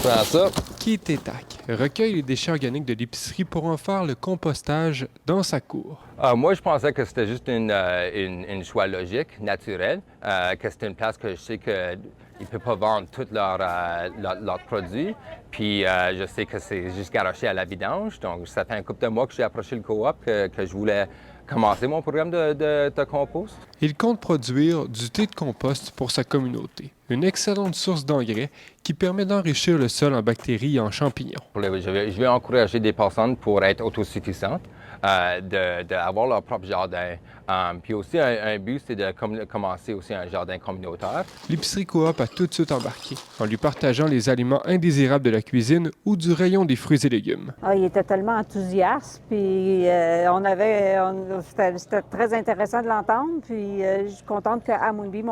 Prends ça. Keitetak recueille les déchets organiques de l'épicerie pour en faire le compostage dans sa cour. Moi, je pensais que c'était juste une choix logique, naturel, que c'était une place que je sais qu'ils ne peuvent pas vendre tous leurs produits. Puis je sais que c'est juste garoché à la vidange. Donc, ça fait un couple de mois que j'ai approché le coop, que je voulais commencer mon programme de compost. Il compte produire du thé de compost pour sa communauté, une excellente source d'engrais qui permet d'enrichir le sol en bactéries et en champignons. Je vais encourager des personnes pour être autosuffisantes, d'avoir leur propre jardin. Puis aussi, un but, c'est de commencer aussi un jardin communautaire. L'épicerie coop a tout de suite embarqué, en lui partageant les aliments indésirables de la cuisine ou du rayon des fruits et légumes. Ah, il était tellement enthousiaste, puis c'était très intéressant de l'entendre. Puis je suis contente qu'à Moonbeam,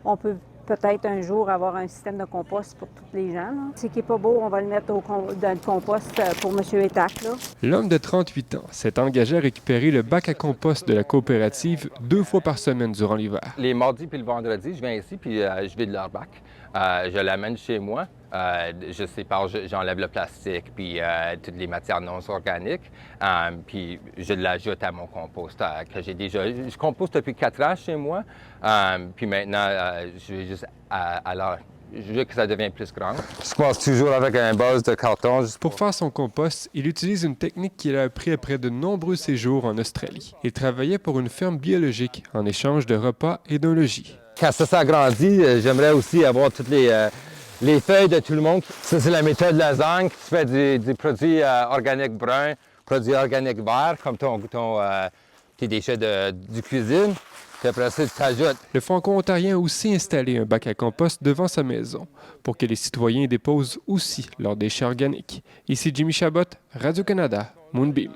on peut peut-être un jour avoir un système de compost pour tous les gens. Ce qui n'est pas beau, on va le mettre dans le compost pour M. Étac. L'homme de 38 ans s'est engagé à récupérer le bac à compost de la coopérative 2 fois par semaine durant l'hiver. Les mardis puis le vendredi, je viens ici puis je vide leur bac. Je l'amène chez moi. Je sépare, j'enlève le plastique puis toutes les matières non organiques. Puis je l'ajoute à mon compost que j'ai déjà. Je composte depuis 4 ans chez moi. Puis maintenant, je vais juste je veux que ça devienne plus grand. Je passe toujours avec un base de carton. Pour faire son compost, il utilise une technique qu'il a appris après de nombreux séjours en Australie. Il travaillait pour une ferme biologique en échange de repas et d'un logis. Quand ça s'agrandit, j'aimerais aussi avoir toutes les feuilles de tout le monde. Ça, c'est la méthode lasagne. Tu fais du produit organique brun, produit organique vert, comme tes déchets de cuisine. Puis après ça, tu t'ajoutes. Le Franco-Ontarien a aussi installé un bac à compost devant sa maison pour que les citoyens déposent aussi leurs déchets organiques. Ici Jimmy Chabot, Radio-Canada, Moonbeam.